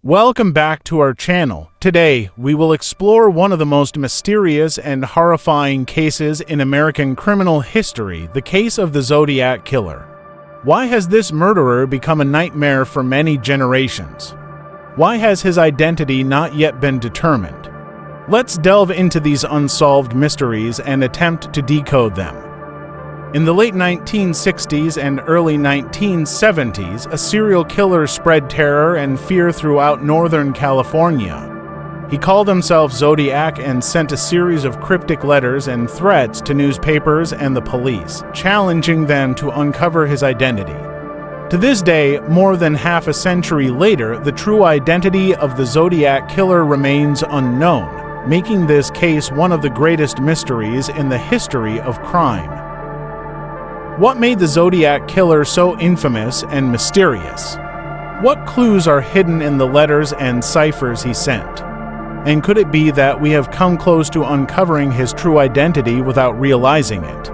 Welcome back to our channel. Today, we will explore one of the most mysterious and horrifying cases in American criminal history, the case of the Zodiac Killer. Why has this murderer become a nightmare for many generations? Why has his identity not yet been determined? Let's delve into these unsolved mysteries and attempt to decode them. In the late 1960s and early 1970s, a serial killer spread terror and fear throughout Northern California. He called himself Zodiac and sent a series of cryptic letters and threats to newspapers and the police, challenging them to uncover his identity. To this day, more than half a century later, the true identity of the Zodiac Killer remains unknown, making this case one of the greatest mysteries in the history of crime. What made the Zodiac Killer so infamous and mysterious? What clues are hidden in the letters and ciphers he sent? And could it be that we have come close to uncovering his true identity without realizing it?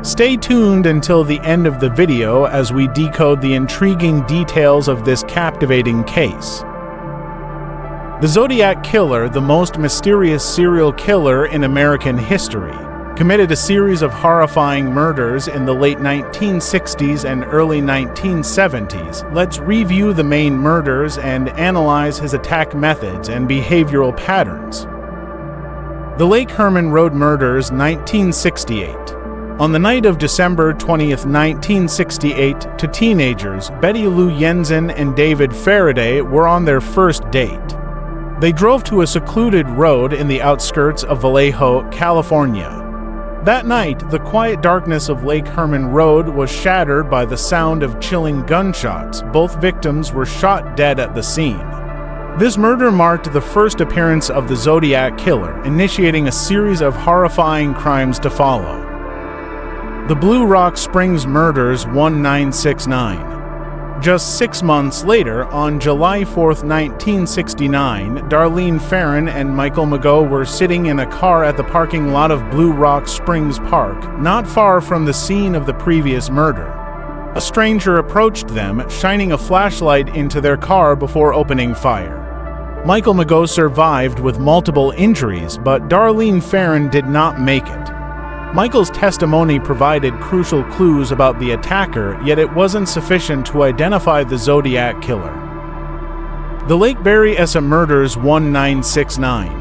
Stay tuned until the end of the video as we decode the intriguing details of this captivating case. The Zodiac Killer, the most mysterious serial killer in American history, committed a series of horrifying murders in the late 1960s and early 1970s. Let's review the main murders and analyze his attack methods and behavioral patterns. The Lake Herman Road Murders, 1968. On the night of December 20th, 1968, two teenagers, Betty Lou Jensen and David Faraday, were on their first date. They drove to a secluded road in the outskirts of Vallejo, California. That night, the quiet darkness of Lake Herman Road was shattered by the sound of chilling gunshots. Both victims were shot dead at the scene. This murder marked the first appearance of the Zodiac Killer, initiating a series of horrifying crimes to follow. The Blue Rock Springs Murders, 1969. Just 6 months later, on July 4, 1969, Darlene Ferrin and Michael Mageau were sitting in a car at the parking lot of Blue Rock Springs Park, not far from the scene of the previous murder. A stranger approached them, shining a flashlight into their car before opening fire. Michael Mageau survived with multiple injuries, but Darlene Ferrin did not make it. Michael's testimony provided crucial clues about the attacker, yet it wasn't sufficient to identify the Zodiac Killer. The Lake Berryessa Murders, 1969.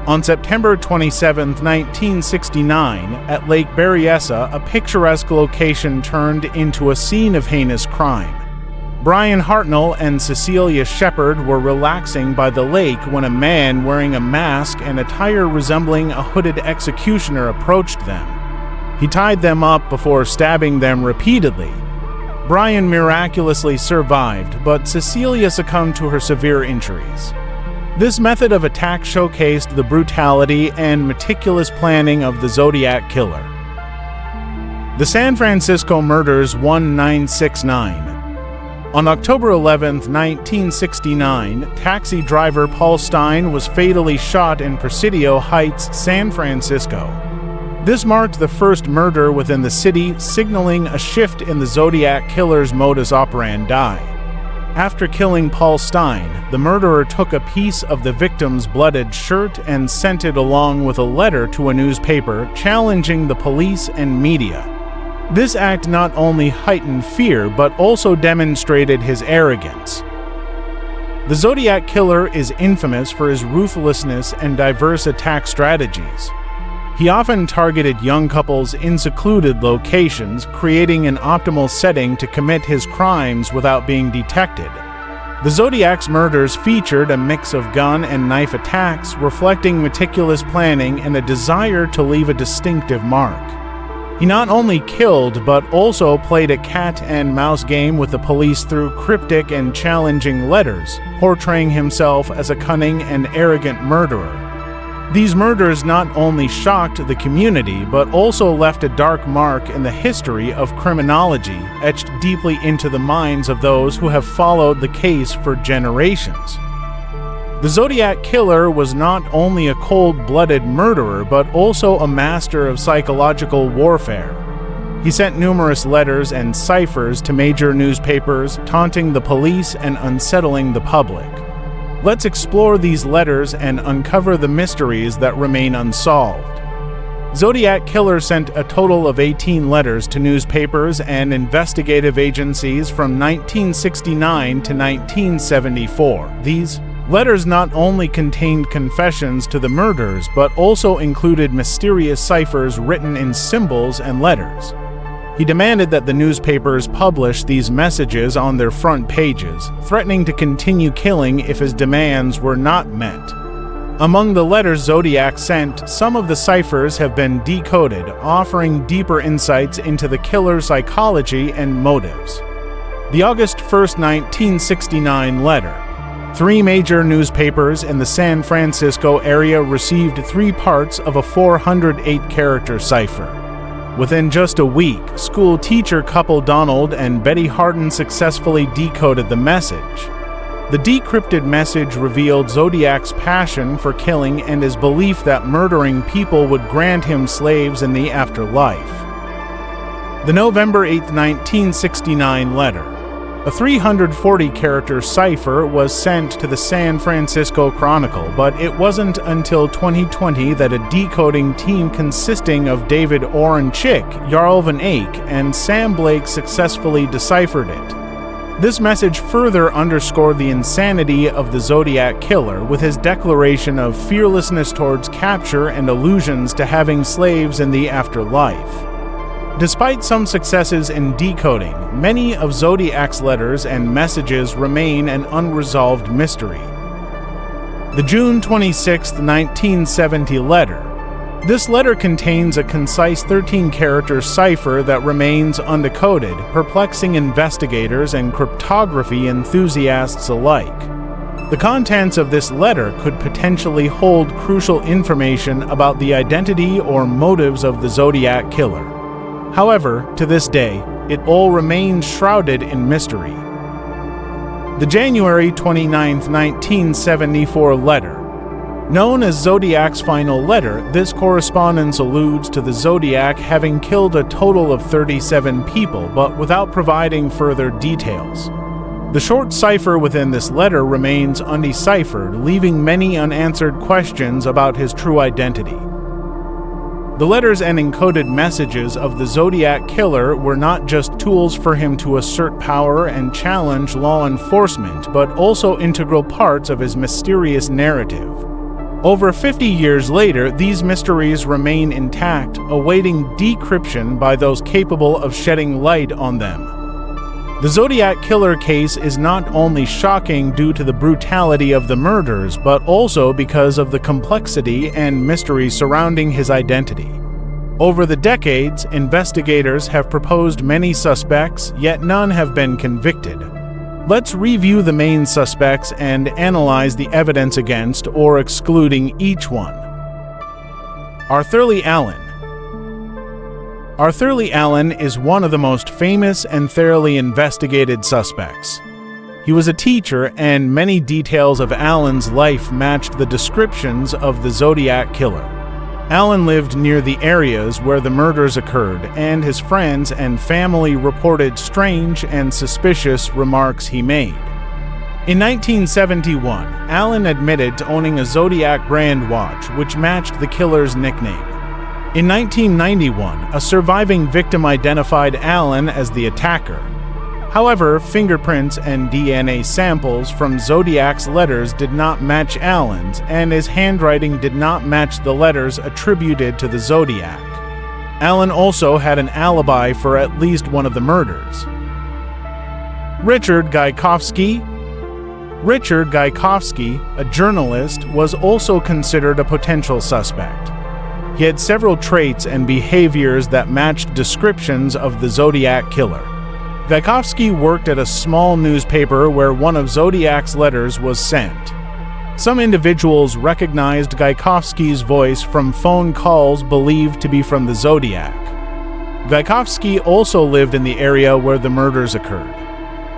On September 27, 1969, at Lake Berryessa, a picturesque location turned into a scene of heinous crime. Brian Hartnell and Cecilia Shepard were relaxing by the lake when a man wearing a mask and attire resembling a hooded executioner approached them. He tied them up before stabbing them repeatedly. Brian miraculously survived, but Cecilia succumbed to her severe injuries. This method of attack showcased the brutality and meticulous planning of the Zodiac Killer. The San Francisco Murders, 1969. On October 11, 1969, taxi driver Paul Stine was fatally shot in Presidio Heights, San Francisco. This marked the first murder within the city, signaling a shift in the Zodiac Killer's modus operandi. After killing Paul Stine, the murderer took a piece of the victim's blooded shirt and sent it along with a letter to a newspaper, challenging the police and media. This act not only heightened fear, but also demonstrated his arrogance. The Zodiac Killer is infamous for his ruthlessness and diverse attack strategies. He often targeted young couples in secluded locations, creating an optimal setting to commit his crimes without being detected. The Zodiac's murders featured a mix of gun and knife attacks, reflecting meticulous planning and a desire to leave a distinctive mark. He not only killed, but also played a cat-and-mouse game with the police through cryptic and challenging letters, portraying himself as a cunning and arrogant murderer. These murders not only shocked the community, but also left a dark mark in the history of criminology, etched deeply into the minds of those who have followed the case for generations. The Zodiac Killer was not only a cold-blooded murderer, but also a master of psychological warfare. He sent numerous letters and ciphers to major newspapers, taunting the police and unsettling the public. Let's explore these letters and uncover the mysteries that remain unsolved. Zodiac Killer sent a total of 18 letters to newspapers and investigative agencies from 1969 to 1974. These letters not only contained confessions to the murders, but also included mysterious ciphers written in symbols and letters. He demanded that the newspapers publish these messages on their front pages, threatening to continue killing if his demands were not met. Among the letters Zodiac sent, some of the ciphers have been decoded, offering deeper insights into the killer's psychology and motives. The August 1, 1969 letter. 3 major newspapers in the San Francisco area received 3 parts of a 408-character cipher. Within just a week, school teacher couple Donald and Betty Harden successfully decoded the message. The decrypted message revealed Zodiac's passion for killing and his belief that murdering people would grant him slaves in the afterlife. The November 8, 1969 letter. A 340-character cipher was sent to the San Francisco Chronicle, but it wasn't until 2020 that a decoding team consisting of David Orenchick, Jarl Van Eyck, and Sam Blake successfully deciphered it. This message further underscored the insanity of the Zodiac Killer, with his declaration of fearlessness towards capture and allusions to having slaves in the afterlife. Despite some successes in decoding, many of Zodiac's letters and messages remain an unresolved mystery. The June 26, 1970 letter. This letter contains a concise 13-character cipher that remains undecoded, perplexing investigators and cryptography enthusiasts alike. The contents of this letter could potentially hold crucial information about the identity or motives of the Zodiac Killer. However, to this day, it all remains shrouded in mystery. The January 29, 1974 letter. Known as Zodiac's final letter, this correspondence alludes to the Zodiac having killed a total of 37 people, but without providing further details. The short cipher within this letter remains undeciphered, leaving many unanswered questions about his true identity. The letters and encoded messages of the Zodiac Killer were not just tools for him to assert power and challenge law enforcement, but also integral parts of his mysterious narrative. Over 50 years later, these mysteries remain intact, awaiting decryption by those capable of shedding light on them. The Zodiac Killer case is not only shocking due to the brutality of the murders, but also because of the complexity and mystery surrounding his identity. Over the decades, investigators have proposed many suspects, yet none have been convicted. Let's review the main suspects and analyze the evidence against or excluding each one. Arthur Lee Allen. Arthur Lee Allen is one of the most famous and thoroughly investigated suspects. He was a teacher, and many details of Allen's life matched the descriptions of the Zodiac Killer. Allen lived near the areas where the murders occurred, and his friends and family reported strange and suspicious remarks he made. In 1971, Allen admitted to owning a Zodiac brand watch, which matched the killer's nickname. In 1991, a surviving victim identified Allen as the attacker. However, fingerprints and DNA samples from Zodiac's letters did not match Allen's, and his handwriting did not match the letters attributed to the Zodiac. Allen also had an alibi for at least one of the murders. Richard Gajkowski. Richard Gajkowski, a journalist, was also considered a potential suspect. He had several traits and behaviors that matched descriptions of the Zodiac Killer. Gajkowski worked at a small newspaper where one of Zodiac's letters was sent. Some individuals recognized Gajkowski's voice from phone calls believed to be from the Zodiac. Gajkowski also lived in the area where the murders occurred.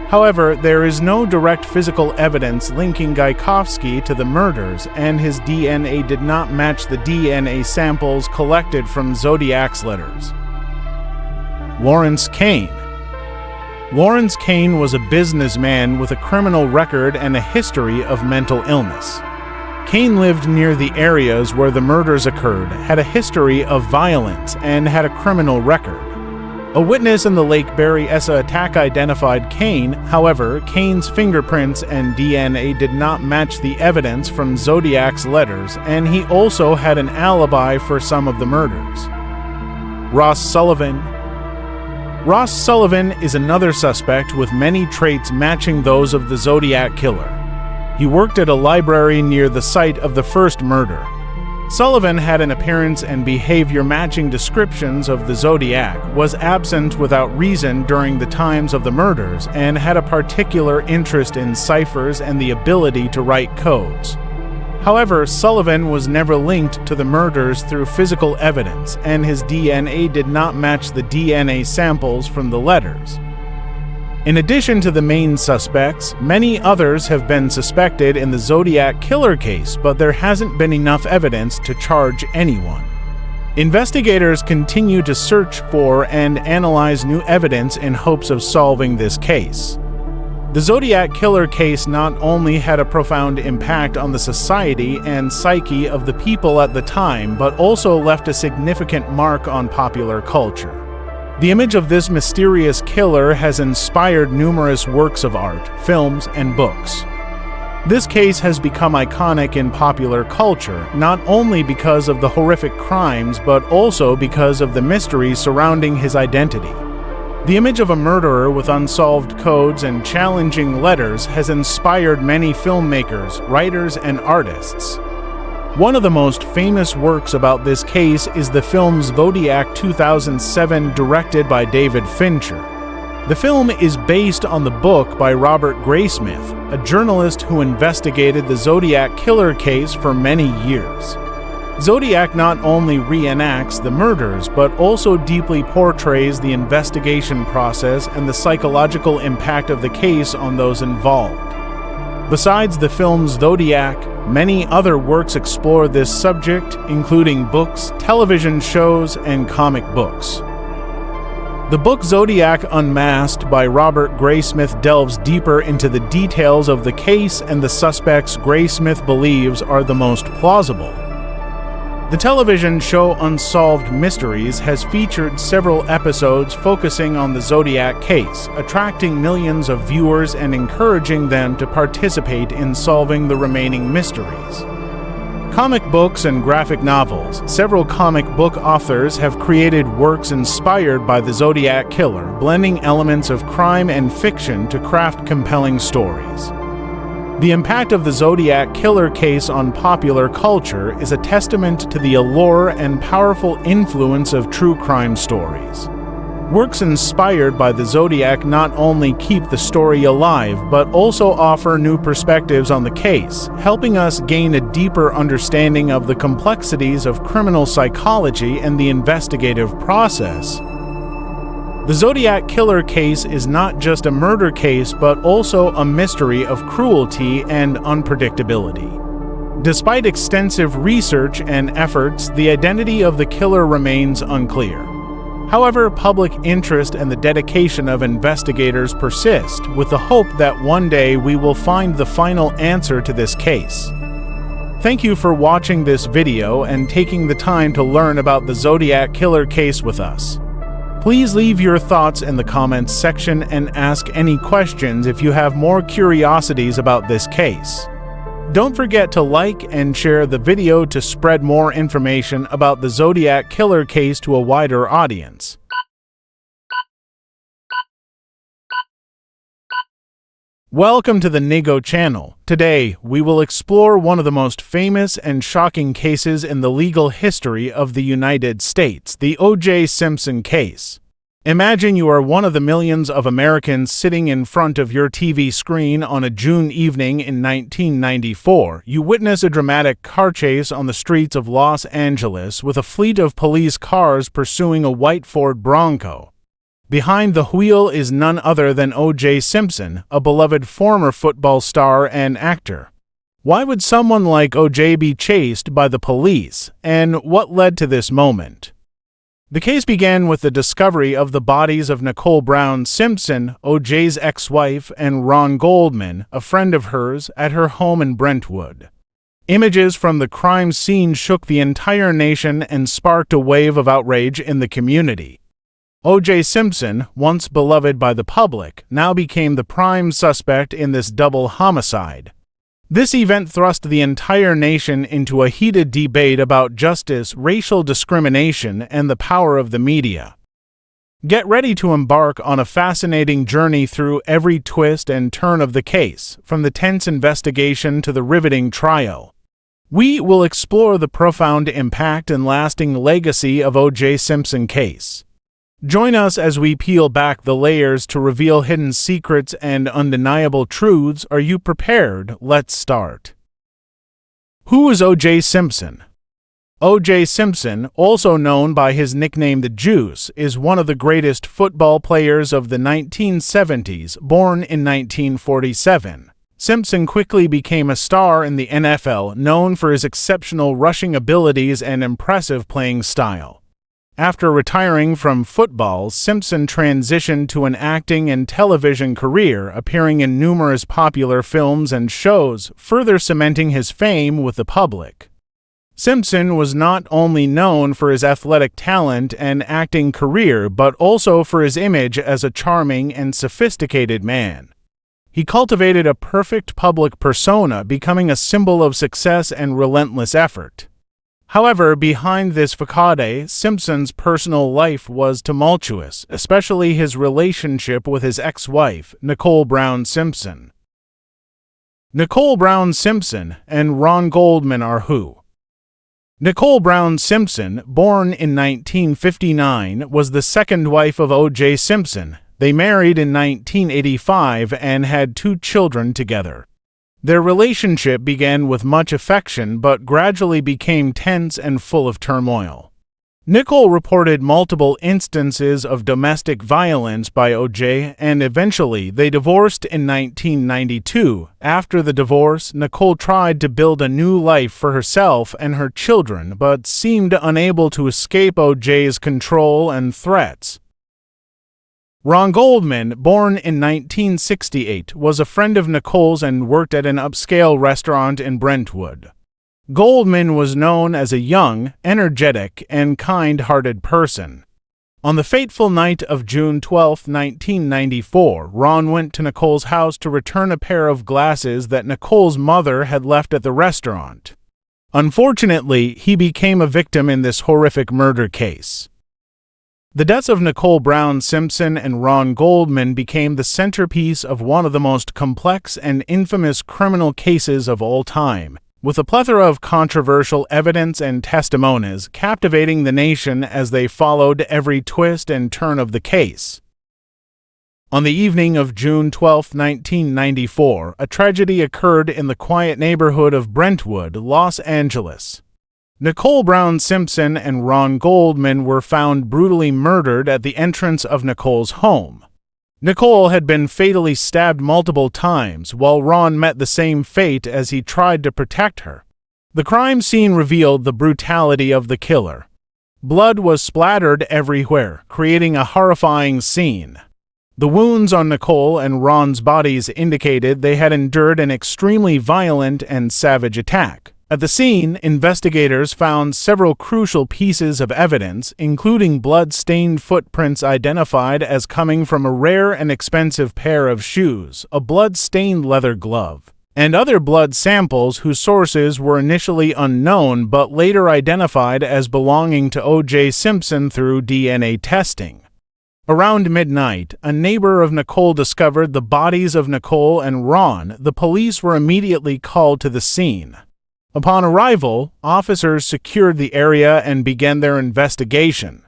However, there is no direct physical evidence linking Gajkowski to the murders, and his DNA did not match the DNA samples collected from Zodiac's letters. Lawrence Kane. Lawrence Kane was a businessman with a criminal record and a history of mental illness. Kane lived near the areas where the murders occurred, had a history of violence, and had a criminal record. A witness in the Lake Berryessa attack identified Kane. However, Kane's fingerprints and DNA did not match the evidence from Zodiac's letters, and he also had an alibi for some of the murders. Ross Sullivan is another suspect with many traits matching those of the Zodiac Killer. He worked at a library near the site of the first murder. Sullivan had an appearance and behavior matching descriptions of the Zodiac, was absent without reason during the times of the murders, and had a particular interest in ciphers and the ability to write codes. However, Sullivan was never linked to the murders through physical evidence, and his DNA did not match the DNA samples from the letters. In addition to the main suspects, many others have been suspected in the Zodiac Killer case, but there hasn't been enough evidence to charge anyone. Investigators continue to search for and analyze new evidence in hopes of solving this case. The Zodiac Killer case not only had a profound impact on the society and psyche of the people at the time, but also left a significant mark on popular culture. The image of this mysterious killer has inspired numerous works of art, films, and books. This case has become iconic in popular culture, not only because of the horrific crimes, but also because of the mystery surrounding his identity. The image of a murderer with unsolved codes and challenging letters has inspired many filmmakers, writers, and artists. One of the most famous works about this case is the film Zodiac 2007, directed by David Fincher. The film is based on the book by Robert Graysmith, a journalist who investigated the Zodiac Killer case for many years. Zodiac not only reenacts the murders, but also deeply portrays the investigation process and the psychological impact of the case on those involved. Besides the film Zodiac, many other works explore this subject, including books, television shows, and comic books. The book Zodiac Unmasked by Robert Graysmith delves deeper into the details of the case and the suspects Graysmith believes are the most plausible. The television show Unsolved Mysteries has featured several episodes focusing on the Zodiac case, attracting millions of viewers and encouraging them to participate in solving the remaining mysteries. Comic books and graphic novels. Several comic book authors have created works inspired by the Zodiac Killer, blending elements of crime and fiction to craft compelling stories. The impact of the Zodiac Killer case on popular culture is a testament to the allure and powerful influence of true crime stories. Works inspired by the Zodiac not only keep the story alive, but also offer new perspectives on the case, helping us gain a deeper understanding of the complexities of criminal psychology and the investigative process. The Zodiac Killer case is not just a murder case, but also a mystery of cruelty and unpredictability. Despite extensive research and efforts, the identity of the killer remains unclear. However, public interest and the dedication of investigators persist, with the hope that one day we will find the final answer to this case. Thank you for watching this video and taking the time to learn about the Zodiac Killer case with us. Please leave your thoughts in the comments section and ask any questions if you have more curiosities about this case. Don't forget to like and share the video to spread more information about the Zodiac Killer case to a wider audience. Welcome to the Nigo channel. Today, we will explore one of the most famous and shocking cases in the legal history of the United States, the O.J. Simpson case. Imagine you are one of the millions of Americans sitting in front of your TV screen on a June evening in 1994. You witness a dramatic car chase on the streets of Los Angeles with a fleet of police cars pursuing a white Ford Bronco. Behind the wheel is none other than O.J. Simpson, a beloved former football star and actor. Why would someone like O.J. be chased by the police, and what led to this moment? The case began with the discovery of the bodies of Nicole Brown Simpson, O.J.'s ex-wife, and Ron Goldman, a friend of hers, at her home in Brentwood. Images from the crime scene shook the entire nation and sparked a wave of outrage in the community. O.J. Simpson, once beloved by the public, now became the prime suspect in this double homicide. This event thrust the entire nation into a heated debate about justice, racial discrimination, and the power of the media. Get ready to embark on a fascinating journey through every twist and turn of the case, from the tense investigation to the riveting trial. We will explore the profound impact and lasting legacy of O.J. Simpson case. Join us as we peel back the layers to reveal hidden secrets and undeniable truths. Are you prepared? Let's start. Who is O.J. Simpson? O.J. Simpson, also known by his nickname The Juice, is one of the greatest football players of the 1970s, born in 1947. Simpson quickly became a star in the NFL, known for his exceptional rushing abilities and impressive playing style. After retiring from football, Simpson transitioned to an acting and television career, appearing in numerous popular films and shows, further cementing his fame with the public. Simpson was not only known for his athletic talent and acting career, but also for his image as a charming and sophisticated man. He cultivated a perfect public persona, becoming a symbol of success and relentless effort. However, behind this facade, Simpson's personal life was tumultuous, especially his relationship with his ex-wife, Nicole Brown Simpson. Nicole Brown Simpson and Ron Goldman are who? Nicole Brown Simpson, born in 1959, was the second wife of O.J. Simpson. They married in 1985 and had 2 children together. Their relationship began with much affection but gradually became tense and full of turmoil. Nicole reported multiple instances of domestic violence by O.J., and eventually they divorced in 1992. After the divorce, Nicole tried to build a new life for herself and her children but seemed unable to escape O.J.'s control and threats. Ron Goldman, born in 1968, was a friend of Nicole's and worked at an upscale restaurant in Brentwood. Goldman was known as a young, energetic, and kind-hearted person. On the fateful night of June 12, 1994, Ron went to Nicole's house to return a pair of glasses that Nicole's mother had left at the restaurant. Unfortunately, he became a victim in this horrific murder case. The deaths of Nicole Brown Simpson and Ron Goldman became the centerpiece of one of the most complex and infamous criminal cases of all time, with a plethora of controversial evidence and testimonies captivating the nation as they followed every twist and turn of the case. On the evening of June 12, 1994, a tragedy occurred in the quiet neighborhood of Brentwood, Los Angeles. Nicole Brown Simpson and Ron Goldman were found brutally murdered at the entrance of Nicole's home. Nicole had been fatally stabbed multiple times, while Ron met the same fate as he tried to protect her. The crime scene revealed the brutality of the killer. Blood was splattered everywhere, creating a horrifying scene. The wounds on Nicole and Ron's bodies indicated they had endured an extremely violent and savage attack. At the scene, investigators found several crucial pieces of evidence, including blood-stained footprints identified as coming from a rare and expensive pair of shoes, a blood-stained leather glove, and other blood samples whose sources were initially unknown but later identified as belonging to O.J. Simpson through DNA testing. Around midnight, a neighbor of Nicole discovered the bodies of Nicole and Ron. The police were immediately called to the scene. Upon arrival, officers secured the area and began their investigation.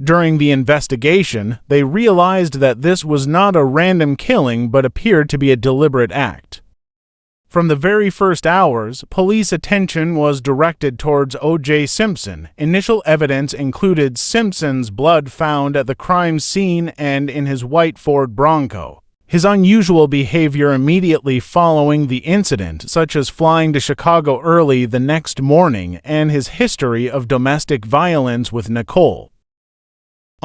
During the investigation, they realized that this was not a random killing but appeared to be a deliberate act. From the very first hours, police attention was directed towards O.J. Simpson. Initial evidence included Simpson's blood found at the crime scene and in his white Ford Bronco. His unusual behavior immediately following the incident, such as flying to Chicago early the next morning, and his history of domestic violence with Nicole.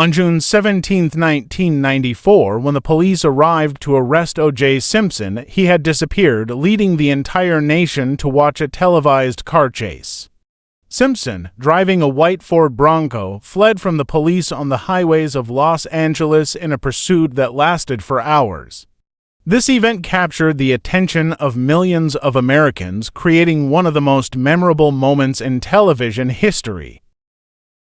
On June 17, 1994, when the police arrived to arrest O.J. Simpson, he had disappeared, leading the entire nation to watch a televised car chase. Simpson, driving a white Ford Bronco, fled from the police on the highways of Los Angeles in a pursuit that lasted for hours. This event captured the attention of millions of Americans, creating one of the most memorable moments in television history.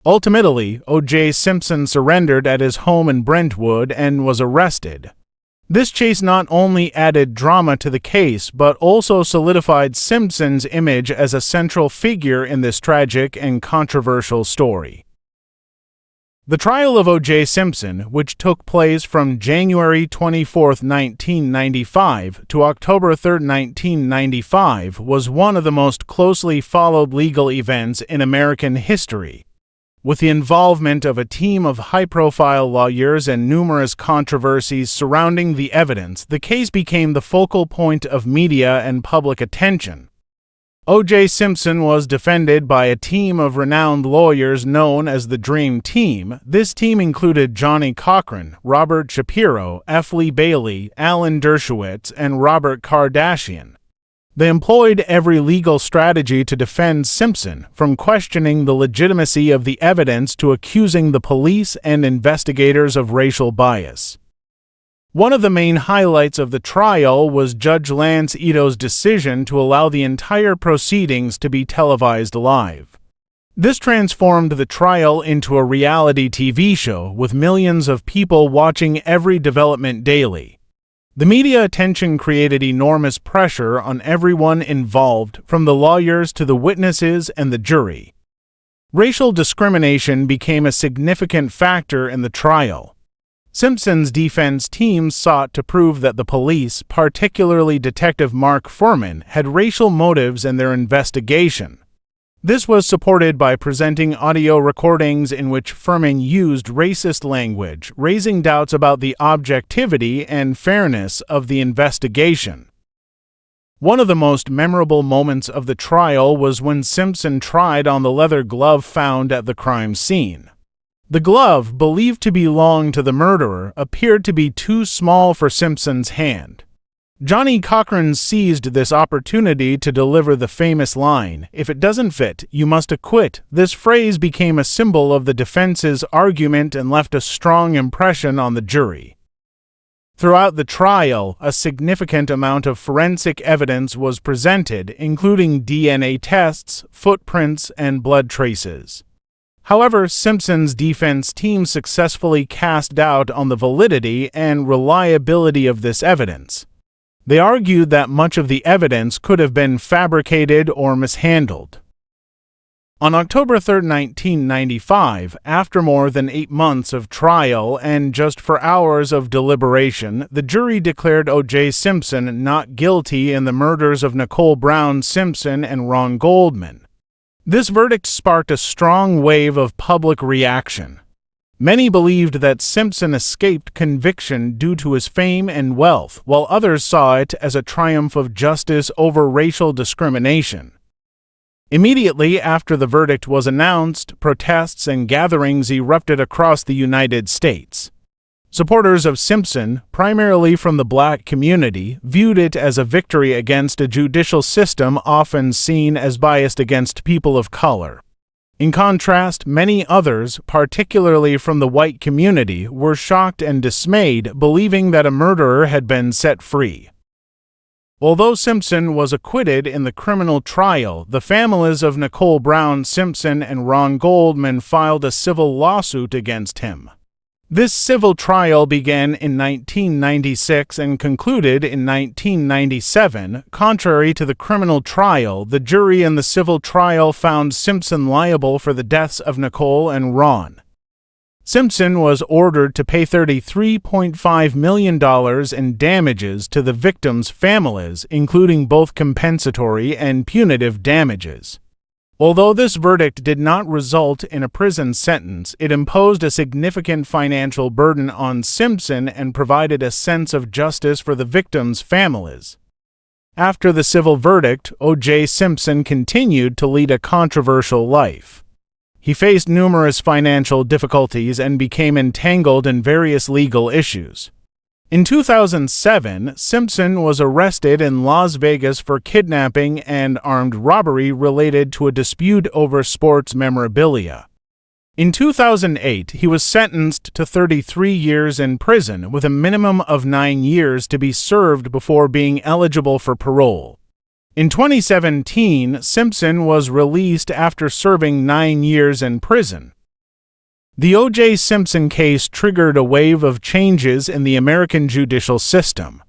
Ultimately, O.J. Simpson surrendered at his home in Brentwood and was arrested. This chase not only added drama to the case, but also solidified Simpson's image as a central figure in this tragic and controversial story. The trial of O.J. Simpson, which took place from January 24, 1995 to October 3, 1995, was one of the most closely followed legal events in American history. With the involvement of a team of high-profile lawyers and numerous controversies surrounding the evidence, the case became the focal point of media and public attention. O.J. Simpson was defended by a team of renowned lawyers known as the Dream Team. This team included Johnnie Cochran, Robert Shapiro, F. Lee Bailey, Alan Dershowitz, and Robert Kardashian. They employed every legal strategy to defend Simpson, from questioning the legitimacy of the evidence to accusing the police and investigators of racial bias. One of the main highlights of the trial was Judge Lance Ito's decision to allow the entire proceedings to be televised live. This transformed the trial into a reality TV show, with millions of people watching every development daily. The media attention created enormous pressure on everyone involved, from the lawyers to the witnesses and the jury. Racial discrimination became a significant factor in the trial. Simpson's defense team sought to prove that the police, particularly Detective Mark Fuhrman, had racial motives in their investigation. This was supported by presenting audio recordings in which Fuhrman used racist language, raising doubts about the objectivity and fairness of the investigation. One of the most memorable moments of the trial was when Simpson tried on the leather glove found at the crime scene. The glove, believed to belong to the murderer, appeared to be too small for Simpson's hand. Johnnie Cochran seized this opportunity to deliver the famous line, "If it doesn't fit, you must acquit." This phrase became a symbol of the defense's argument and left a strong impression on the jury. Throughout the trial, a significant amount of forensic evidence was presented, including DNA tests, footprints, and blood traces. However, Simpson's defense team successfully cast doubt on the validity and reliability of this evidence. They argued that much of the evidence could have been fabricated or mishandled. On October 3, 1995, after more than 8 months of trial and just 4 hours of deliberation, the jury declared O.J. Simpson not guilty in the murders of Nicole Brown Simpson and Ron Goldman. This verdict sparked a strong wave of public reaction. Many believed that Simpson escaped conviction due to his fame and wealth, while others saw it as a triumph of justice over racial discrimination. Immediately after the verdict was announced, protests and gatherings erupted across the United States. Supporters of Simpson, primarily from the black community, viewed it as a victory against a judicial system often seen as biased against people of color. In contrast, many others, particularly from the white community, were shocked and dismayed, believing that a murderer had been set free. Although Simpson was acquitted in the criminal trial, the families of Nicole Brown Simpson and Ron Goldman filed a civil lawsuit against him. This civil trial began in 1996 and concluded in 1997. Contrary to the criminal trial, the jury in the civil trial found Simpson liable for the deaths of Nicole and Ron. Simpson was ordered to pay $33.5 million in damages to the victims' families, including both compensatory and punitive damages. Although this verdict did not result in a prison sentence, it imposed a significant financial burden on Simpson and provided a sense of justice for the victims' families. After the civil verdict, O.J. Simpson continued to lead a controversial life. He faced numerous financial difficulties and became entangled in various legal issues. In 2007, Simpson was arrested in Las Vegas for kidnapping and armed robbery related to a dispute over sports memorabilia. In 2008, he was sentenced to 33 years in prison with a minimum of 9 years to be served before being eligible for parole. In 2017, Simpson was released after serving 9 years in prison. The O.J. Simpson case triggered a wave of changes in the American judicial system.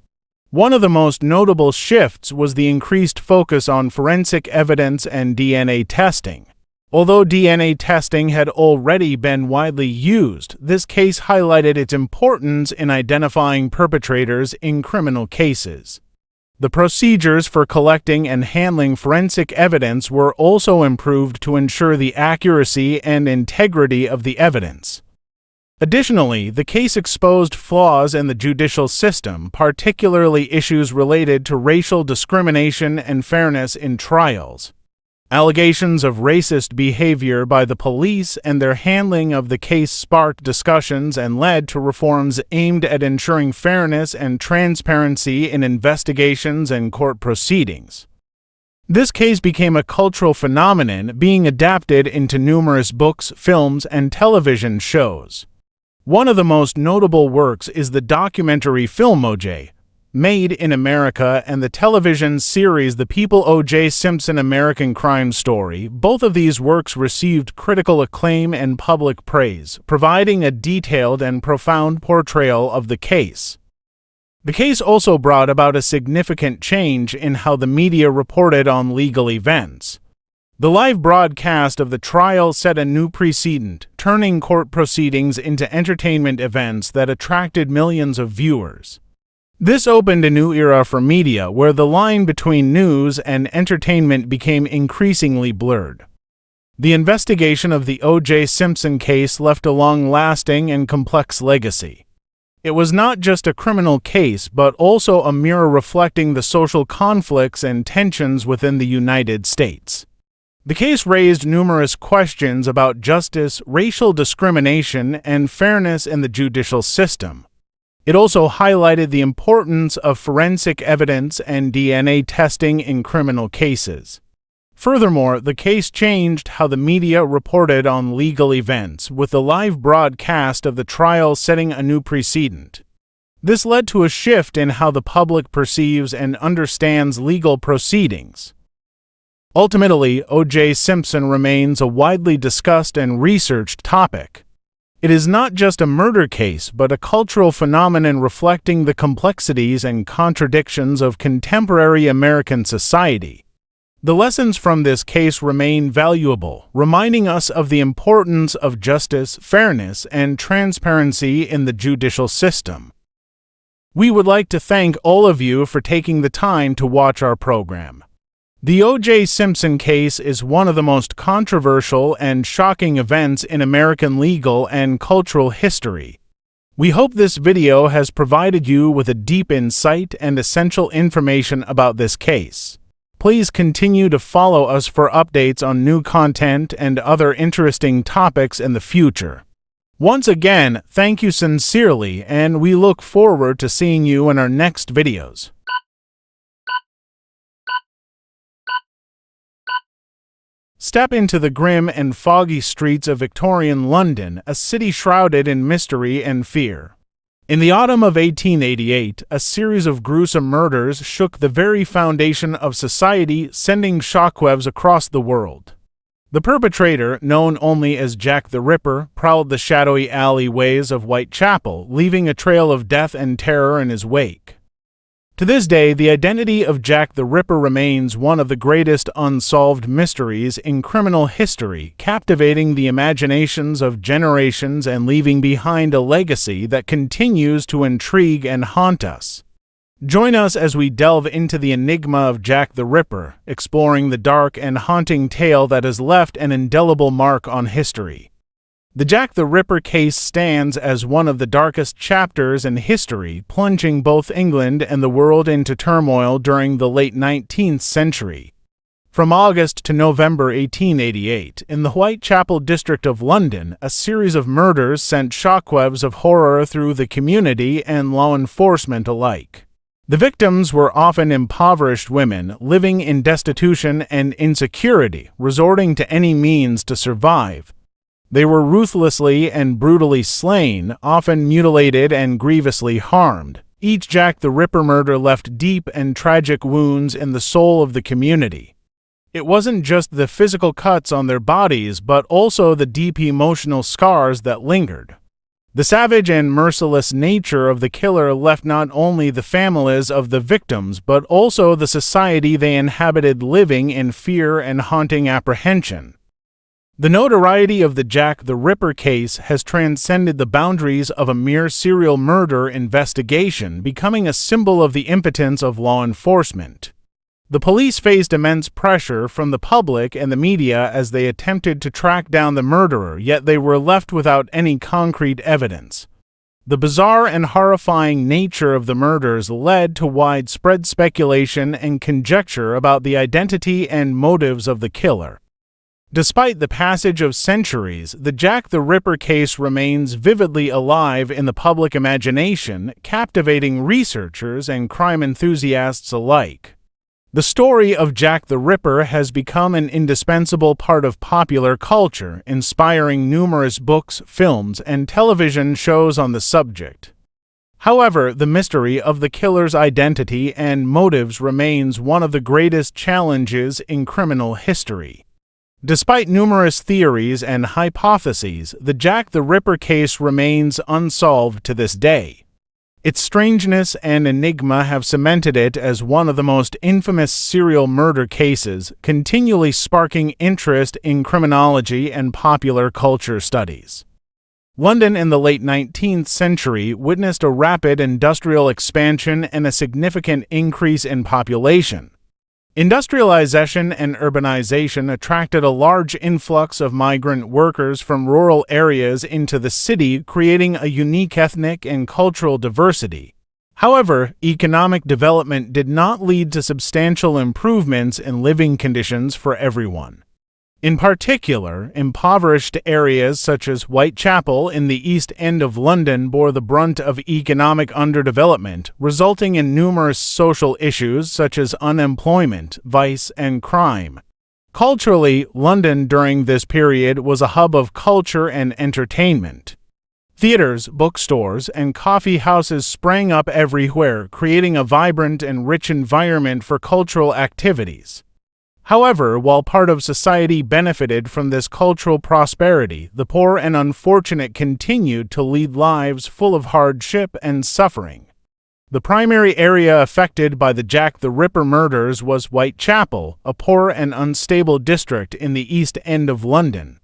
One of the most notable shifts was the increased focus on forensic evidence and DNA testing. Although DNA testing had already been widely used, this case highlighted its importance in identifying perpetrators in criminal cases. The procedures for collecting and handling forensic evidence were also improved to ensure the accuracy and integrity of the evidence. Additionally, the case exposed flaws in the judicial system, particularly issues related to racial discrimination and fairness in trials. Allegations of racist behavior by the police and their handling of the case sparked discussions and led to reforms aimed at ensuring fairness and transparency in investigations and court proceedings. This case became a cultural phenomenon, being adapted into numerous books, films, and television shows. One of the most notable works is the documentary film O.J. Made in America and the television series The People O.J. Simpson American Crime Story. Both of these works received critical acclaim and public praise, providing a detailed and profound portrayal of the case. The case also brought about a significant change in how the media reported on legal events. The live broadcast of the trial set a new precedent, turning court proceedings into entertainment events that attracted millions of viewers. This opened a new era for media where the line between news and entertainment became increasingly blurred. The investigation of the O.J. Simpson case left a long-lasting and complex legacy. It was not just a criminal case, but also a mirror reflecting the social conflicts and tensions within the United States. The case raised numerous questions about justice, racial discrimination, and fairness in the judicial system. It also highlighted the importance of forensic evidence and DNA testing in criminal cases. Furthermore, the case changed how the media reported on legal events, with the live broadcast of the trial setting a new precedent. This led to a shift in how the public perceives and understands legal proceedings. Ultimately, O.J. Simpson remains a widely discussed and researched topic. It is not just a murder case, but a cultural phenomenon reflecting the complexities and contradictions of contemporary American society. The lessons from this case remain valuable, reminding us of the importance of justice, fairness, and transparency in the judicial system. We would like to thank all of you for taking the time to watch our program. The O.J. Simpson case is one of the most controversial and shocking events in American legal and cultural history. We hope this video has provided you with a deep insight and essential information about this case. Please continue to follow us for updates on new content and other interesting topics in the future. Once again, thank you sincerely, and we look forward to seeing you in our next videos. Step into the grim and foggy streets of Victorian London, a city shrouded in mystery and fear. In the autumn of 1888, a series of gruesome murders shook the very foundation of society, sending shockwaves across the world. The perpetrator, known only as Jack the Ripper, prowled the shadowy alleyways of Whitechapel, leaving a trail of death and terror in his wake. To this day, the identity of Jack the Ripper remains one of the greatest unsolved mysteries in criminal history, captivating the imaginations of generations and leaving behind a legacy that continues to intrigue and haunt us. Join us as we delve into the enigma of Jack the Ripper, exploring the dark and haunting tale that has left an indelible mark on history. The Jack the Ripper case stands as one of the darkest chapters in history, plunging both England and the world into turmoil during the late 19th century. From August to November 1888, in the Whitechapel district of London, a series of murders sent shockwaves of horror through the community and law enforcement alike. The victims were often impoverished women living in destitution and insecurity, resorting to any means to survive. They were ruthlessly and brutally slain, often mutilated and grievously harmed. Each Jack the Ripper murder left deep and tragic wounds in the soul of the community. It wasn't just the physical cuts on their bodies, but also the deep emotional scars that lingered. The savage and merciless nature of the killer left not only the families of the victims, but also the society they inhabited living in fear and haunting apprehension. The notoriety of the Jack the Ripper case has transcended the boundaries of a mere serial murder investigation, becoming a symbol of the impotence of law enforcement. The police faced immense pressure from the public and the media as they attempted to track down the murderer, yet they were left without any concrete evidence. The bizarre and horrifying nature of the murders led to widespread speculation and conjecture about the identity and motives of the killer. Despite the passage of centuries, the Jack the Ripper case remains vividly alive in the public imagination, captivating researchers and crime enthusiasts alike. The story of Jack the Ripper has become an indispensable part of popular culture, inspiring numerous books, films, and television shows on the subject. However, the mystery of the killer's identity and motives remains one of the greatest challenges in criminal history. Despite numerous theories and hypotheses, the Jack the Ripper case remains unsolved to this day. Its strangeness and enigma have cemented it as one of the most infamous serial murder cases, continually sparking interest in criminology and popular culture studies. London in the late 19th century witnessed a rapid industrial expansion and a significant increase in population. Industrialization and urbanization attracted a large influx of migrant workers from rural areas into the city, creating a unique ethnic and cultural diversity. However, economic development did not lead to substantial improvements in living conditions for everyone. In particular, impoverished areas such as Whitechapel in the East End of London bore the brunt of economic underdevelopment, resulting in numerous social issues such as unemployment, vice, and crime. Culturally, London during this period was a hub of culture and entertainment. Theaters, bookstores, and coffee houses sprang up everywhere, creating a vibrant and rich environment for cultural activities. However, while part of society benefited from this cultural prosperity, the poor and unfortunate continued to lead lives full of hardship and suffering. The primary area affected by the Jack the Ripper murders was Whitechapel, a poor and unstable district in the East End of London.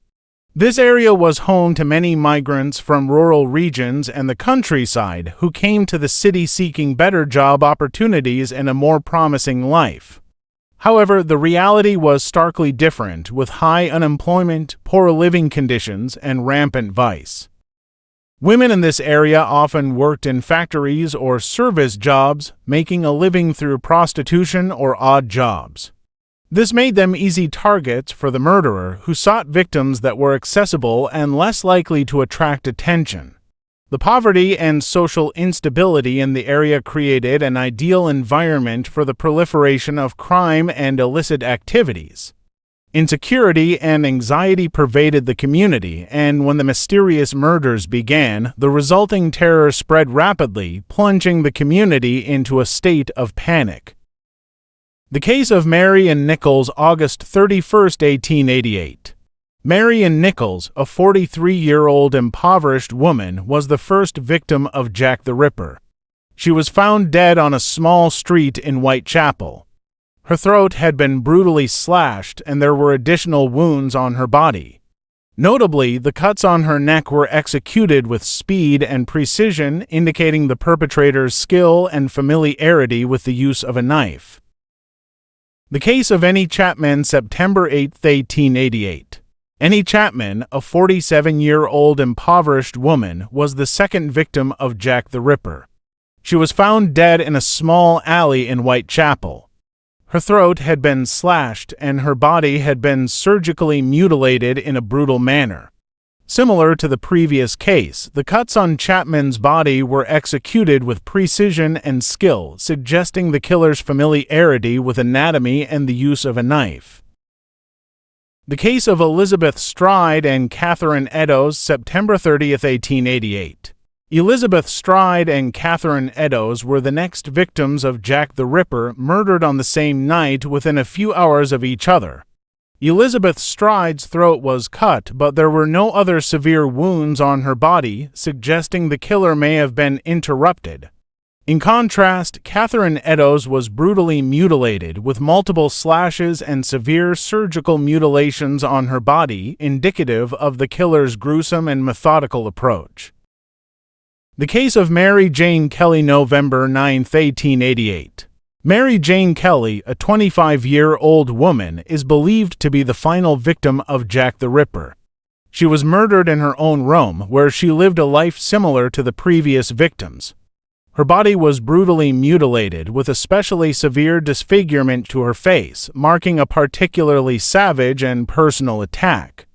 This area was home to many migrants from rural regions and the countryside who came to the city seeking better job opportunities and a more promising life. However, the reality was starkly different, with high unemployment, poor living conditions, and rampant vice. Women in this area often worked in factories or service jobs, making a living through prostitution or odd jobs. This made them easy targets for the murderer, who sought victims that were accessible and less likely to attract attention. The poverty and social instability in the area created an ideal environment for the proliferation of crime and illicit activities. Insecurity and anxiety pervaded the community, and when the mysterious murders began, the resulting terror spread rapidly, plunging the community into a state of panic. The case of Marion Nichols, August 31, 1888. Marion Nichols, a 43-year-old impoverished woman, was the first victim of Jack the Ripper. She was found dead on a small street in Whitechapel. Her throat had been brutally slashed, and there were additional wounds on her body. Notably, the cuts on her neck were executed with speed and precision, indicating the perpetrator's skill and familiarity with the use of a knife. The case of Annie Chapman, September 8, 1888. Annie Chapman, a 47-year-old impoverished woman, was the second victim of Jack the Ripper. She was found dead in a small alley in Whitechapel. Her throat had been slashed and her body had been surgically mutilated in a brutal manner. Similar to the previous case, the cuts on Chapman's body were executed with precision and skill, suggesting the killer's familiarity with anatomy and the use of a knife. The case of Elizabeth Stride and Catherine Eddowes, September 30, 1888. Elizabeth Stride and Catherine Eddowes were the next victims of Jack the Ripper, murdered on the same night within a few hours of each other. Elizabeth Stride's throat was cut, but there were no other severe wounds on her body, suggesting the killer may have been interrupted. In contrast, Catherine Eddowes was brutally mutilated, with multiple slashes and severe surgical mutilations on her body, indicative of the killer's gruesome and methodical approach. The case of Mary Jane Kelly, November 9, 1888. Mary Jane Kelly, a 25-year-old woman, is believed to be the final victim of Jack the Ripper. She was murdered in her own room, where she lived a life similar to the previous victims. Her body was brutally mutilated, with especially severe disfigurement to her face, marking a particularly savage and personal attack.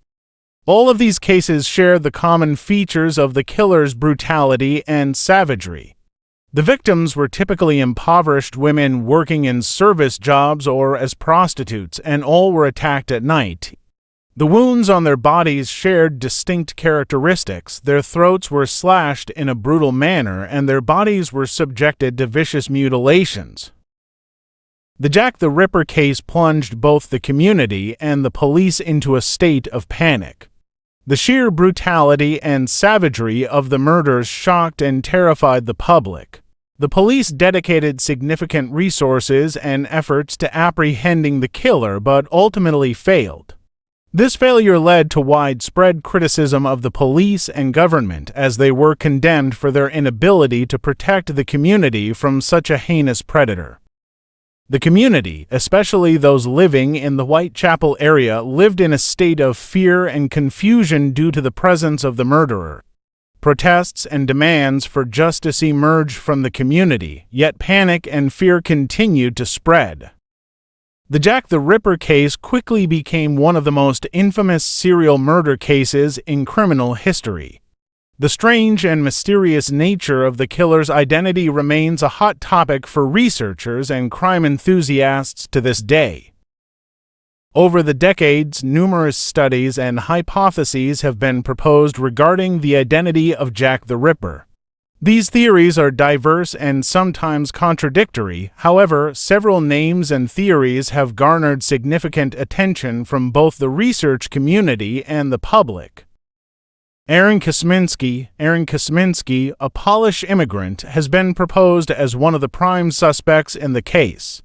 All of these cases share the common features of the killer's brutality and savagery. The victims were typically impoverished women working in service jobs or as prostitutes, and all were attacked at night. The wounds on their bodies shared distinct characteristics. Their throats were slashed in a brutal manner, and their bodies were subjected to vicious mutilations. The Jack the Ripper case plunged both the community and the police into a state of panic. The sheer brutality and savagery of the murders shocked and terrified the public. The police dedicated significant resources and efforts to apprehending the killer, but ultimately failed. This failure led to widespread criticism of the police and government, as they were condemned for their inability to protect the community from such a heinous predator. The community, especially those living in the Whitechapel area, lived in a state of fear and confusion due to the presence of the murderer. Protests and demands for justice emerged from the community, yet panic and fear continued to spread. The Jack the Ripper case quickly became one of the most infamous serial murder cases in criminal history. The strange and mysterious nature of the killer's identity remains a hot topic for researchers and crime enthusiasts to this day. Over the decades, numerous studies and hypotheses have been proposed regarding the identity of Jack the Ripper. These theories are diverse and sometimes contradictory. However, several names and theories have garnered significant attention from both the research community and the public. Aaron Kosminski, a Polish immigrant, has been proposed as one of the prime suspects in the case.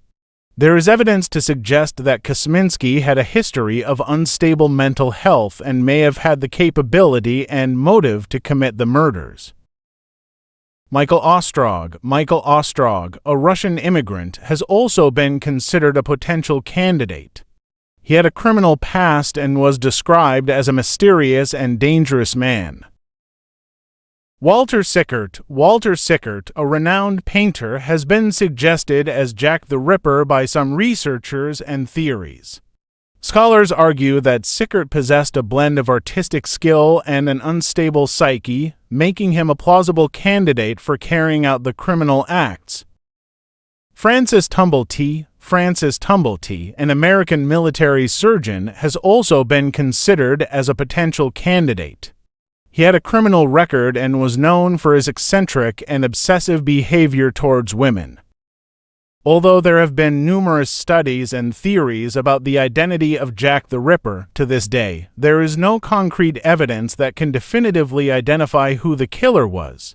There is evidence to suggest that Kosminski had a history of unstable mental health and may have had the capability and motive to commit the murders. Michael Ostrog, a Russian immigrant, has also been considered a potential candidate. He had a criminal past and was described as a mysterious and dangerous man. Walter Sickert, a renowned painter, has been suggested as Jack the Ripper by some researchers and theories. Scholars argue that Sickert possessed a blend of artistic skill and an unstable psyche, making him a plausible candidate for carrying out the criminal acts. Francis Tumblety, an American military surgeon, has also been considered as a potential candidate. He had a criminal record and was known for his eccentric and obsessive behavior towards women. Although there have been numerous studies and theories about the identity of Jack the Ripper to this day, there is no concrete evidence that can definitively identify who the killer was.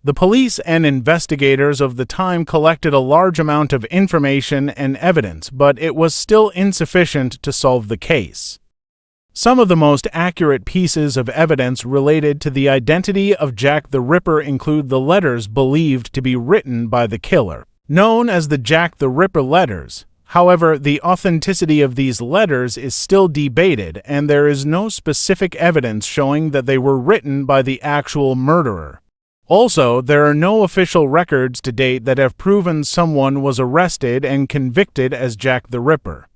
The police and investigators of the time collected a large amount of information and evidence, but it was still insufficient to solve the case. Some of the most accurate pieces of evidence related to the identity of Jack the Ripper include the letters believed to be written by the killer, known as the Jack the Ripper letters. However, the authenticity of these letters is still debated, and there is no specific evidence showing that they were written by the actual murderer. Also, there are no official records to date that have proven someone was arrested and convicted as Jack the Ripper.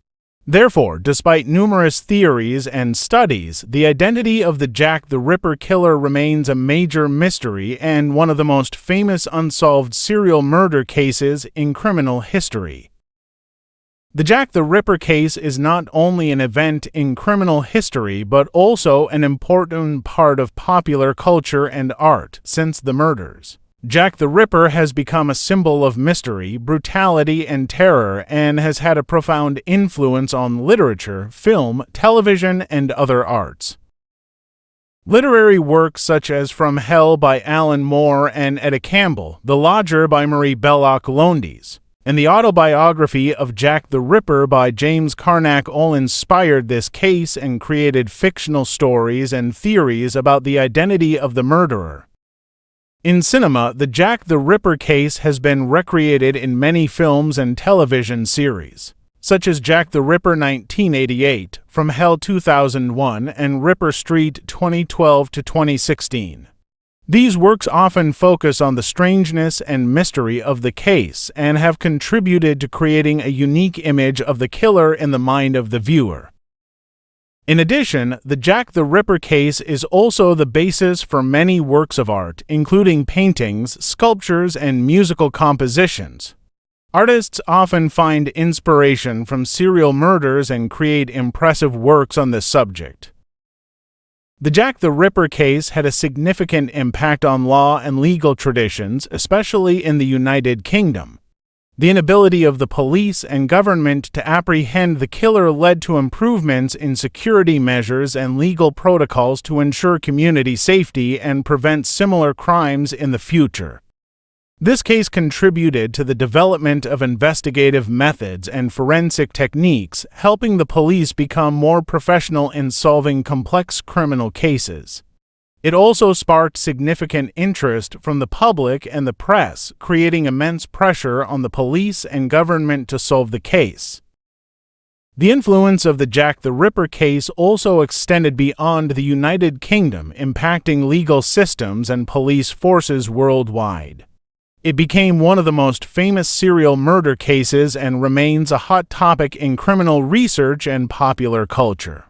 Therefore, despite numerous theories and studies, the identity of the Jack the Ripper killer remains a major mystery and one of the most famous unsolved serial murder cases in criminal history. The Jack the Ripper case is not only an event in criminal history but also an important part of popular culture and art since the murders. Jack the Ripper has become a symbol of mystery, brutality, and terror, and has had a profound influence on literature, film, television, and other arts. Literary works such as From Hell by Alan Moore and Etta Campbell, The Lodger by Marie Belloc Lowndes, and the autobiography of Jack the Ripper by James Carnac all inspired this case and created fictional stories and theories about the identity of the murderer. In cinema, the Jack the Ripper case has been recreated in many films and television series, such as Jack the Ripper 1988, From Hell 2001, and Ripper Street 2012 to 2016. These works often focus on the strangeness and mystery of the case and have contributed to creating a unique image of the killer in the mind of the viewer. In addition, the Jack the Ripper case is also the basis for many works of art, including paintings, sculptures, and musical compositions. Artists often find inspiration from serial murders and create impressive works on this subject. The Jack the Ripper case had a significant impact on law and legal traditions, especially in the United Kingdom. The inability of the police and government to apprehend the killer led to improvements in security measures and legal protocols to ensure community safety and prevent similar crimes in the future. This case contributed to the development of investigative methods and forensic techniques, helping the police become more professional in solving complex criminal cases. It also sparked significant interest from the public and the press, creating immense pressure on the police and government to solve the case. The influence of the Jack the Ripper case also extended beyond the United Kingdom, impacting legal systems and police forces worldwide. It became one of the most famous serial murder cases and remains a hot topic in criminal research and popular culture.